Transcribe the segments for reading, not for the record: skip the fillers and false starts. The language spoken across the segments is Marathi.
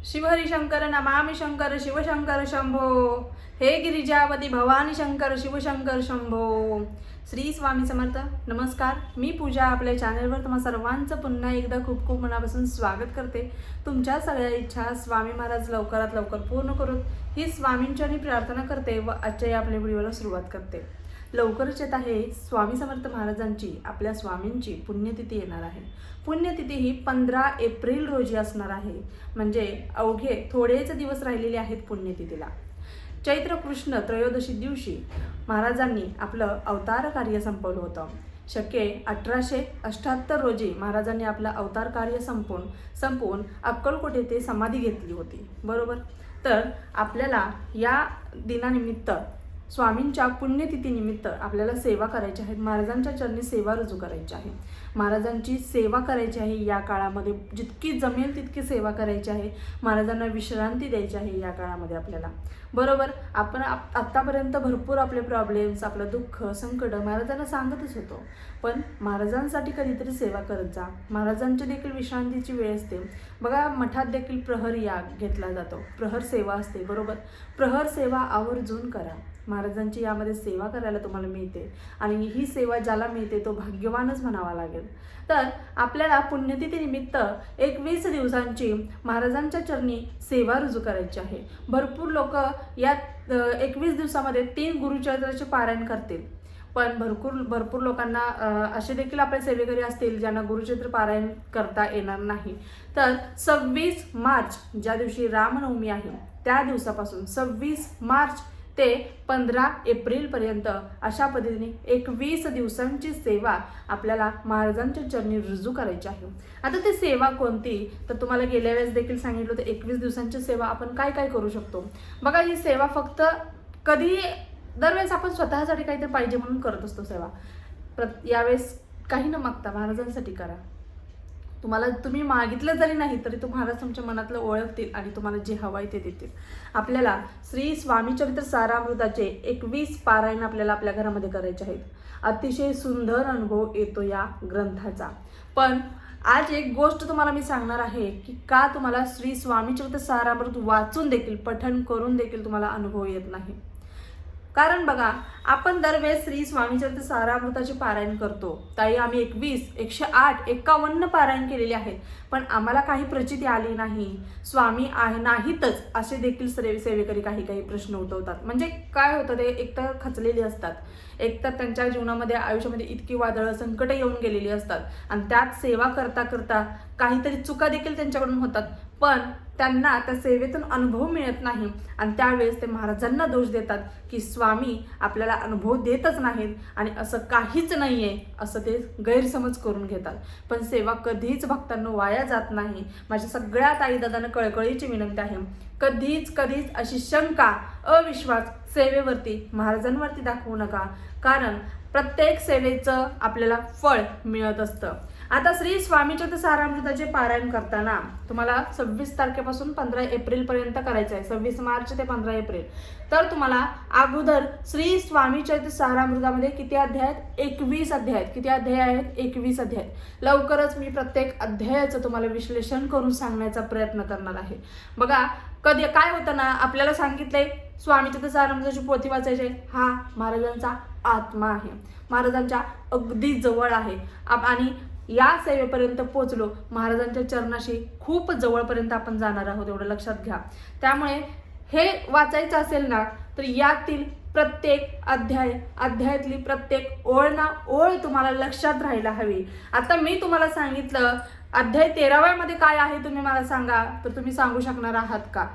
शिवहरिशंकर नमामि शंकर शिवशंकर शंभो। हे गिरिजावती भवानी शंकर शिवशंकर शंभो। श्री स्वामी समर्थ। नमस्कार, मी पूजा आपल्या चॅनलवर तुम्हा सर्वांचं पुन्हा एकदा खूप खूप मनापासून स्वागत करते। तुमच्या सगळ्या इच्छा स्वामी महाराज लवकरात लवकर पूर्ण करून ही स्वामींचरणी प्रार्थना करते व आजच्या आपल्या व्हिडिओला सुरुवात करते। लवकरच येत आहे स्वामी समर्थ महाराजांची आपल्या स्वामींची पुण्यतिथी येणार आहे। पुण्यतिथी ही 15 एप्रिल रोजी असणार आहे, म्हणजे अवघे थोडेच दिवस राहिलेले आहेत पुण्यतिथीला। चैत्र कृष्ण त्रयोदशी दिवशी महाराजांनी आपलं अवतार कार्य संपवलं होतं। शके 1878 रोजी महाराजांनी आपलं अवतार कार्य संपवून अक्कलकोट येथे समाधी घेतली होती, बरोबर। तर आपल्याला या दिनानिमित्त स्वामींच्या पुण्यतिथीनिमित्त आपल्याला सेवा करायची आहे, महाराजांच्या चरणी सेवा रुजू करायची आहे, महाराजांची सेवा करायची आहे। या काळामध्ये जितकी जमेल तितकी सेवा करायची आहे, महाराजांना विश्रांती द्यायची आहे या काळामध्ये आपल्याला, बरोबर। आपण आत्तापर्यंत भरपूर आपले प्रॉब्लेम्स, आपलं दुःख संकट महाराजांना सांगतच होतो, पण महाराजांसाठी कधीतरी सेवा करत जा। महाराजांची देखील विश्रांतीची वेळ असते बघा। मठात देखील प्रहर याग घेतला जातो, प्रहर सेवा असते, बरोबर। प्रहर सेवा आवर्जून करा, महाराजांची यामध्ये सेवा करायला तुम्हाला मिळते आणि ही सेवा ज्याला मिळते तो भाग्यवानच म्हणावा लागेल। तर आपल्याला पुण्यतिथीनिमित्त 21 दिवसांची महाराजांच्या चरणी सेवा रुजू करायची आहे। भरपूर लोक या 21 दिवसामध्ये 3 गुरुचरित्राचे पारायण करतील, पण भरपूर लोकांना असे देखील आपले सेवेकरी असतील ज्यांना गुरुचरित्र पारायण करता येणार नाही। तर 26 मार्च ज्या दिवशी रामनवमी आहे त्या दिवसापासून 26 मार्च ते 15 एप्रिल पर्यंत अशा पद्धतीने 21 दिवसांची सेवा आपल्याला महाराजांच्या चरणी रुजू करायची आहे। आता ती सेवा कोणती, तर तुम्हाला गेल्या वेळेस देखील सांगितलं होतं 21 दिवसांची सेवा आपण काय काय करू शकतो। बघा, ही सेवा फक्त कधी दरवेळेस आपण स्वतःसाठी काहीतरी पाहिजे म्हणून करत असतो सेवा, यावेळेस काही न मागता महाराजांसाठी करा। तुम्ही मागितलं जरी नाही तरी महाराज तुमच्या मनातलं ओळखतील आणि तुम्हाला जे हवंय ते देतील। आपल्याला श्री स्वामी चरित्र सारामृताचे 21 पारायण आपल्याला आपल्या घरामध्ये करायचे आहेत। अतिशय सुंदर अनुभव येतो या ग्रंथाचा। पण आज एक गोष्ट तुम्हाला मी सांगणार आहे की का तुम्हाला श्री स्वामी चरित्र सारामृत वाचून देखील पठण करून देखील तुम्हाला अनुभव येत नाही। कारण बघा, आपण दरवेळेस श्री स्वामीचरित्र सारामृताचे पारायण करतो, ताई आम्ही 21, 108, 51 पारायण केलेले आहेत, पण आम्हाला काही प्रचिती आली नाही, स्वामी आहे नाहीतच असे देखील सेवेकरी काही प्रश्न उठवतात। म्हणजे काय होतं, ते एकतर खचलेले असतात, एकतर त्यांच्या जीवनामध्ये आयुष्यामध्ये इतकी वादळ संकट येऊन गेलेली असतात आणि त्यात सेवा करता करता काहीतरी चुका देखील त्यांच्याकडून होतात, पण त्यांना त्या सेवेतून अनुभव मिळत नाही आणि त्यावेळेस ते महाराजांना दोष देतात की स्वामी आपल्याला अनुभव देतच नाहीत आणि असं काहीच नाहीये असं ते गैरसमज करून घेतात। पण सेवा कधीच भक्तांना वाया जात नाही। माझ्या सगळ्या ताई दादांना कळकळीची विनंती आहे, कधीच अशी शंका अविश्वास सेवेवरती महाराजांवरती दाखवू नका, कारण प्रत्येक सेवेचं आपल्याला फळ मिळत असतं। आता श्री स्वामीचरित्र सारामृताचे पारायण करताना तुम्हाला 26 तारखेपासून 15 एप्रिल पर्यंत करायचं आहे, 26 मार्च ते 15 एप्रिल। तर तुम्हाला अगोदर श्री स्वामीचरित्र सारामृतामध्ये किती अध्याय आहेत? 21 अध्याय आहेत। किती अध्याय आहेत? 21 अध्याय। लवकरच मी प्रत्येक अध्यायाचं तुम्हाला विश्लेषण करून सांगण्याचा प्रयत्न करणार आहे। बघा, कधी काय होतं ना, आपल्याला सांगितलंय स्वामीचरित्र सारामृताची पोथी वाचायची आहे, हा महाराजांचा आत्मा आहे, महाराजांच्या अगदी जवळ आहे आणि या सेवेपर्यंत पोहोचलो, महाराजांच्या चरणाशी खूप जवळपर्यंत आपण जाणार आहोत, एवढं लक्षात घ्या। त्यामुळे हे वाचायचं असेल ना तर यातील प्रत्येक अध्यायातली प्रत्येक ओळ ना ओळ तुम्हाला लक्षात राहायला हवी। आता मी तुम्हाला सांगितलं अध्याय 13व्यामध्ये काय आहे तुम्ही मला सांगा, तर तुम्ही सांगू शकणार आहात का?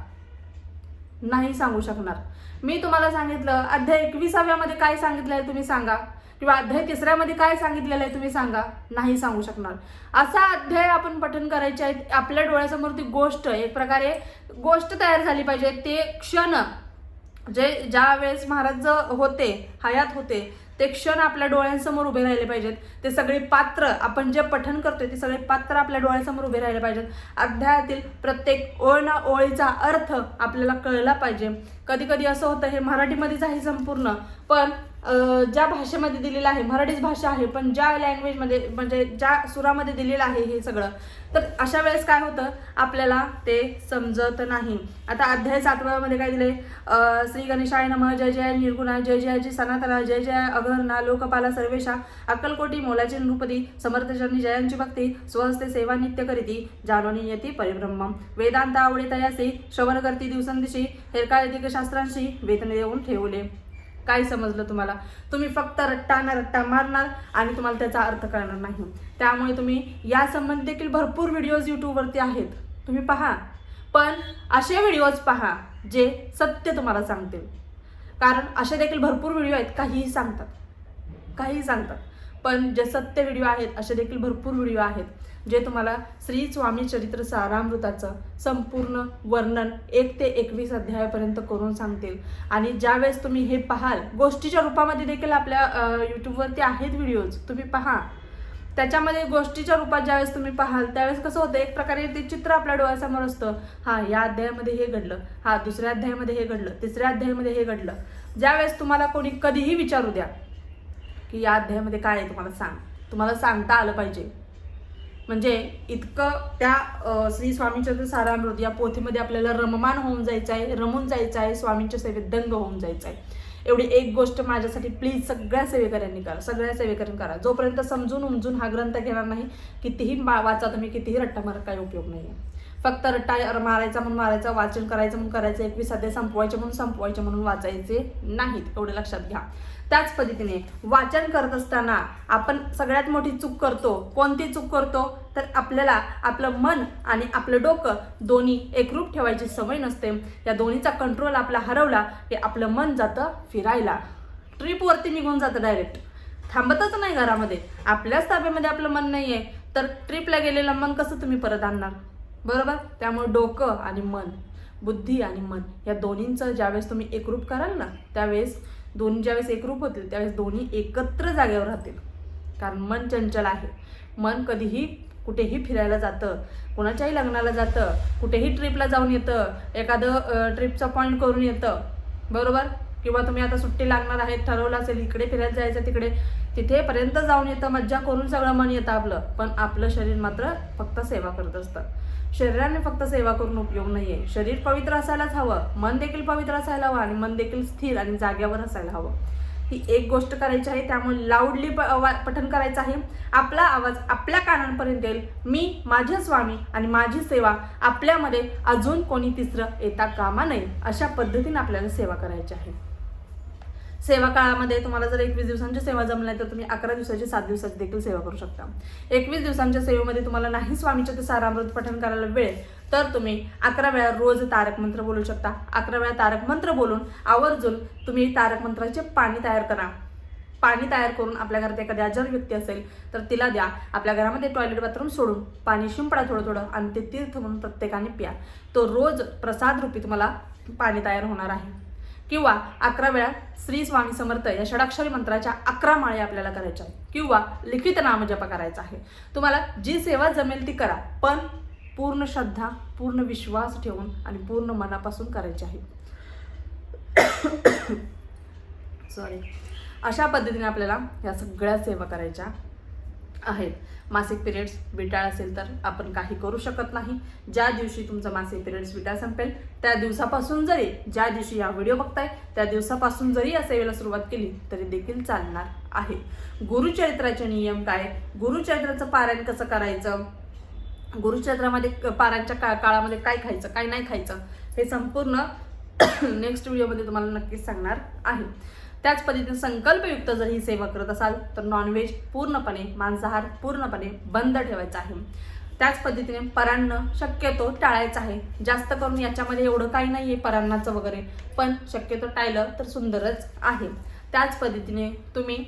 नाही सांगू शकणार। मी तुम्हाला सांगितलं अध्याय 21व्यामध्ये काय सांगितलं आहे तुम्ही सांगा, किंवा अध्याय 3ऱ्यामध्ये काय सांगितलेलं आहे तुम्ही सांगा, नाही सांगू शकणार। असा अध्याय आपण पठण करायचे आहे, आपल्या डोळ्यासमोर ती गोष्ट एक प्रकारे गोष्ट तयार झाली पाहिजे। ते क्षण ज्या वेळेस महाराज होते, हयात होते, ते क्षण आपल्या डोळ्यांसमोर उभे राहिले पाहिजेत। ते सगळे पात्र आपण जे पठण करतोय ते सगळे पात्र आपल्या डोळ्यासमोर उभे राहिले पाहिजेत। अध्यायातील प्रत्येक ओळ ना ओळीचा अर्थ आपल्याला कळला पाहिजे। कधी असं होतं, हे मराठीमध्येच आहे संपूर्ण, पण ज्या भाषेमध्ये दिलेलं आहे, मराठीच भाषा आहे, पण ज्या लँग्वेजमध्ये म्हणजे ज्या सुरामध्ये दिलेलं आहे हे सगळं, तर अशा वेळेस काय होतं, आपल्याला ते समजत नाही. आता अध्याय 7 मध्ये काय दिले, श्री गणेशाय नमः, जय जय निर्गुणा, जय जयाची सनातना, जय जय अघर्णा, लोकपाला सर्वेशा, अक्कलकोटी मोलाची नृपती, समर्थचरणी जयांची भक्ती, स्वहस्ते सेवा नित्य करीती, जानोनी येती परिब्रह्मम, वेदांत आवडे तयासी, श्रवण करती दिवसंदिशी, हेरकाळिक शास्त्रांशी वेतन देऊन ठेवले. काय समजलं तुम्हाला? तुम्ही फक्त रट्टा ना रट्टा मारणार आणि तुम्हाला त्याचा अर्थ कळणार नाही. त्यामुळे तुम्ही या संबंधी देखील भरपूर व्हिडिओज यूट्यूबवरती आहेत, तुम्ही पहा, पण असे व्हिडिओज पहा जे सत्य तुम्हाला सांगतील. कारण असे देखील भरपूर व्हिडिओ आहेत, काहीही सांगतात, पण जे सत्य व्हिडिओ आहेत असे देखील भरपूर व्हिडिओ आहेत जे तुम्हाला श्री स्वामी चरित्र सारामृताचं संपूर्ण वर्णन 1 ते 21 अध्यायापर्यंत करून सांगतील. आणि ज्यावेळेस तुम्ही हे पाहाल, गोष्टीच्या रूपामध्ये देखील आपल्या यूट्यूबवरती आहेत व्हिडिओज, तुम्ही पहा. त्याच्यामध्ये गोष्टीच्या रूपात ज्यावेळेस तुम्ही पाहाल त्यावेळेस कसं होतं, एक प्रकारे ते चित्र आपल्या डोळ्यासमोर असतं. हां, या अध्यायामध्ये हे घडलं, हां दुसऱ्या अध्यायामध्ये हे घडलं, तिसऱ्या अध्यायामध्ये हे घडलं. ज्यावेळेस तुम्हाला कोणी कधीही विचारू द्या की या अध्यायामध्ये काय आहे, तुम्हाला सांगता आलं पाहिजे. म्हणजे इतकं त्या श्री स्वामींच्या सारामृत या पोथीमध्ये आपल्याला रममान होऊन जायचं आहे, रमून जायचं आहे, स्वामींच्या सेवेत दंग होऊन जायचं आहे. एवढी एक गोष्ट माझ्यासाठी प्लीज सगळ्या सेवेकऱ्यांनी करा, सगळ्या सेवेकऱ्यांनी करा. जोपर्यंत समजून उमजून हा ग्रंथ घेणार नाही, कितीही वाचा तुम्ही, कितीही रट्टा मारा, काही उपयोग नाही आहे. फक्त रट्टा मारायचा म्हणून मारायचा, वाचन करायचं म्हणून करायचं, 21 अध्याय संपवायचे म्हणून वाचायचे नाहीत, एवढे लक्षात घ्या. त्याच पद्धतीने वाचन करत असताना आपण सगळ्यात मोठी चूक करतो. कोणती चूक करतो? तर आपल्याला आपलं मन आणि आपलं डोकं दोन्ही एकरूप ठेवायची सवय नसते. या दोन्हीचा कंट्रोल आपला हरवला की आपलं मन जातं फिरायला, ट्रिपवरती निघून जातं, डायरेक्ट थांबतच नाही घरामध्ये. आपल्याच ताब्यामध्ये आपलं मन नाही आहे तर ट्रिपला गेलेलं मन कसं तुम्ही परत आणणार, बरोबर? त्यामुळे डोकं आणि मन, बुद्धी आणि मन या दोन्हींचं ज्यावेळेस तुम्ही एकरूप कराल ना, त्यावेळेस दोन्ही ज्यावेळेस एकरूप होतील त्यावेळेस दोन्ही एकत्र जागेवर राहतील. कारण मन चंचल आहे, मन कधीही कुठेही फिरायला जातं, कोणाच्याही लग्नाला जातं, कुठेही ट्रिपला जाऊन येतं, एखादं ट्रिपचा पॉईंट करून येतं, बरोबर? किंवा तुम्ही आता सुट्टी लागणार आहे, ठरवलं असेल इकडे फिरायला जायचं, तिकडे तिथेपर्यंत जाऊन येतं, मज्जा करून सगळं मन येतं आपलं. पण आपलं शरीर मात्र फक्त सेवा करत असतं. शरीराने फक्त सेवा करून उपयोग नाही आहे. शरीर पवित्र असायलाच हवं, मन देखील पवित्र असायला हवं आणि मन देखील स्थिर आणि जाग्यावर असायला हवं. ही एक गोष्ट करायची आहे. त्यामुळे लाऊडली पठण करायचं आहे. आपला आवाज आपल्या कानांपर्यंत येईल. मी, माझे स्वामी आणि माझी सेवा, आपल्यामध्ये अजून कोणी तिसरं येता कामा नये, अशा पद्धतीने आपल्याला सेवा करायची आहे. सेवा काळामध्ये तुम्हाला जर 21 दिवसांची सेवा जमली नाही तर तुम्ही 11 दिवसाची, 7 दिवसाची देखील सेवा करू शकता. 21 दिवसांच्या सेवेमध्ये तुम्हाला नाही स्वामीचे ते सारामृत पठण करायला वेळ तर तुम्ही 11 वेळा रोज तारक मंत्र बोलू शकता. 11 वेळा तारक मंत्र बोलून आवर्जून तुम्ही तारक मंत्राचे पाणी तयार करा. पाणी तयार करून आपल्या घरात एखादी आजारी व्यक्ती असेल तर तिला द्या. आपल्या घरामध्ये टॉयलेट बाथरूम सोडून पाणी शिंपडा थोडं थोडं आणि ते तीर्थ म्हणून प्रत्येकाने प्या. तो रोज प्रसाद रूपी तुम्हाला पाणी तयार होणार आहे. किंवा 11 वेळा श्री स्वामी समर्थ या षडाक्षरी मंत्राच्या 11 माळे आपल्याला करायच्या किंवा लिखित नामजप करायचा आहे. तुम्हाला जी सेवा जमेल ती करा, पण पूर्ण श्रद्धा, पूर्ण विश्वास ठेवून आणि पूर्ण मनापासून करायची आहे. सॉरी. अशा पद्धतीने आपल्याला या सगळ्या सेवा करायच्या आहेत. मासिक पिरियड्स विटाळ असेल तर आपण काही करू शकत नाही. ज्या दिवशी तुमचा मासिक पिरियड्स विटाळ संपेल त्या दिवसापासून जरी, ज्या दिवशी हा व्हिडिओ बघताय त्या दिवसापासून जरी या सेवेला सुरुवात केली तरी देखील चालणार आहे. गुरुचरित्राचे नियम काय, गुरुचरित्राचं पारायण कसं करायचं, गुरुचरित्रामध्ये पारायणच्या काळामध्ये काय खायचं काय नाही खायचं, हे संपूर्ण नेक्स्ट व्हिडिओमध्ये तुम्हाला नक्कीच सांगणार आहे. त्याच पद्धतीने संकल्पयुक्त जर ही सेवा करत असाल तर नॉनव्हेज पूर्णपणे, मांसाहार पूर्णपणे बंद ठेवायचा आहे. त्याच पद्धतीने परान्न शक्यतो टाळायचं आहे. जास्त करून याच्यामध्ये एवढं काही नाही आहे परान्नाचं वगैरे, पण शक्यतो टाळलं तर सुंदरच आहे. त्याच पद्धतीने तुम्ही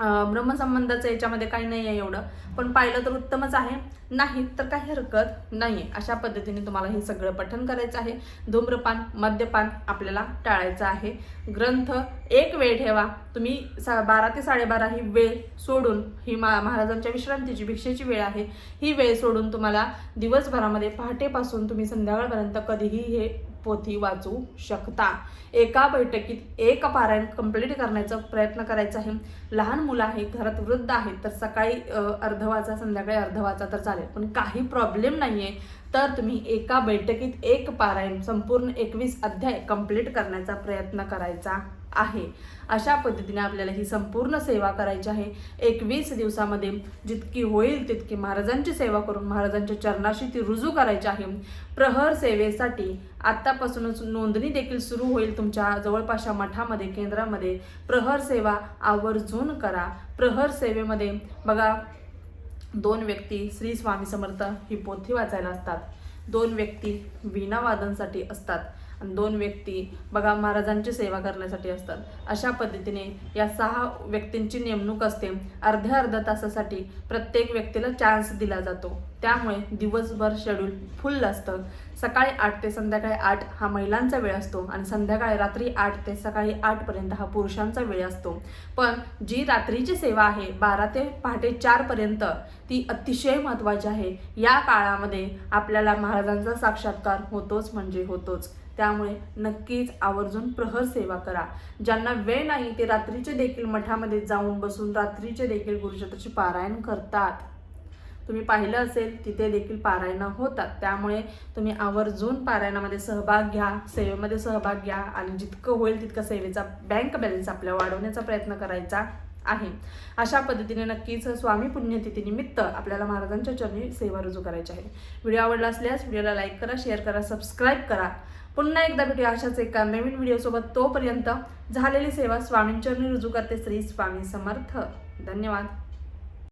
ब्रह्मसंबंधाचं याच्यामध्ये काही नाही आहे एवढं, पण पाहिलं तर उत्तमच आहे, नाही तर काही हरकत नाही आहे. अशा पद्धतीने तुम्हाला हे सगळं पठण करायचं आहे. धूम्रपान, मद्यपान आपल्याला टाळायचं आहे. ग्रंथ एक वेळ ठेवा. तुम्ही 12 ते 12:30 ही वेळ सोडून, ही महाराजांच्या विश्रांतीची भिक्षेची वेळ आहे, ही वेळ सोडून तुम्हाला दिवसभरामध्ये पहाटेपासून तुम्ही संध्याकाळपर्यंत कधीही हे पोथी वाचू शकता। एका बैठकीत एक पारायण कंप्लीट करण्याचा प्रयत्न करायचा आहे। लहान मुलं आहेत, घरात वृद्ध आहेत तर सकाळी अर्ध वाचा, संध्याकाळी अर्ध वाचा तर चालेल, पण काही प्रॉब्लेम नाहीये तर तुम्ही एका बैठकीत एक पारायण संपूर्ण 21 अध्याय कंप्लीट करण्याचा प्रयत्न करायचा आहे। अशा पद्धतीने आपल्याला ही संपूर्ण सेवा करायची आहे। 21 दिवसामध्ये जितकी होईल तितकी महाराजांची सेवा करून महाराजांच्या चरणाशी ती रुजू करायची आहे। प्रहर सेवेसाठी आत्तापासूनच नोंदणी देखील सुरू होईल तुमच्या जवळपासच्या मठामध्ये, केंद्रामध्ये। प्रहर सेवा आवर्जून करा। प्रहर सेवेमध्ये बघा, 2 व्यक्ती श्री स्वामी समर्थ ही पोथी वाचायला असतात, 2 व्यक्ती वीणा वादनसाठी असतात आणि 2 व्यक्ती बघा महाराजांची सेवा करण्यासाठी असतात। अशा पद्धतीने या 6 व्यक्तींची नेमणूक असते। अर्ध्या तासासाठी प्रत्येक व्यक्तीला चान्स दिला जातो, त्यामुळे दिवसभर शेड्यूल फुल असतं। सकाळी 8 ते संध्याकाळी 8 हा महिलांचा वेळ असतो आणि संध्याकाळी रात्री 8 ते सकाळी 8 पर्यंत हा पुरुषांचा वेळ असतो। पण जी रात्रीची सेवा आहे 12 ते पहाटे 4 पर्यंत ती अतिशय महत्त्वाची आहे। या काळामध्ये आपल्याला महाराजांचा साक्षात्कार होतोच म्हणजे होतोच, त्यामुळे नक्कीच आवर्जून प्रहर सेवा करा। ज्यांना वेळ नाही ते रात्रीचे देखील मठामध्ये जाऊन बसून रात्रीचे देखील गुरुचरित्राचे पारायण करतात। तुम्ही पाहिलं असेल तिथे देखील पारायण होतात, त्यामुळे तुम्ही आवर्जून पारायणामध्ये सहभाग घ्या, सेवेमध्ये सहभाग घ्या आणि जितकं होईल तितकं सेवेचा बँक बॅलन्स आपल्या वाढवण्याचा प्रयत्न करायचा आहे। अशा पद्धतीने नक्कीच स्वामी पुण्यतिथीनिमित्त आपल्याला महाराजांच्या चरणी सेवा रुजू करायची आहे। व्हिडिओ आवडला असल्यास व्हिडिओला लाईक करा, शेअर करा, सबस्क्राईब करा। पुन्हा एकदा भेटूया अशाच एका नवीन व्हिडिओसोबत। तोपर्यंत झालेली सेवा स्वामींचरणी रुजू करते। श्री स्वामी समर्थ। धन्यवाद।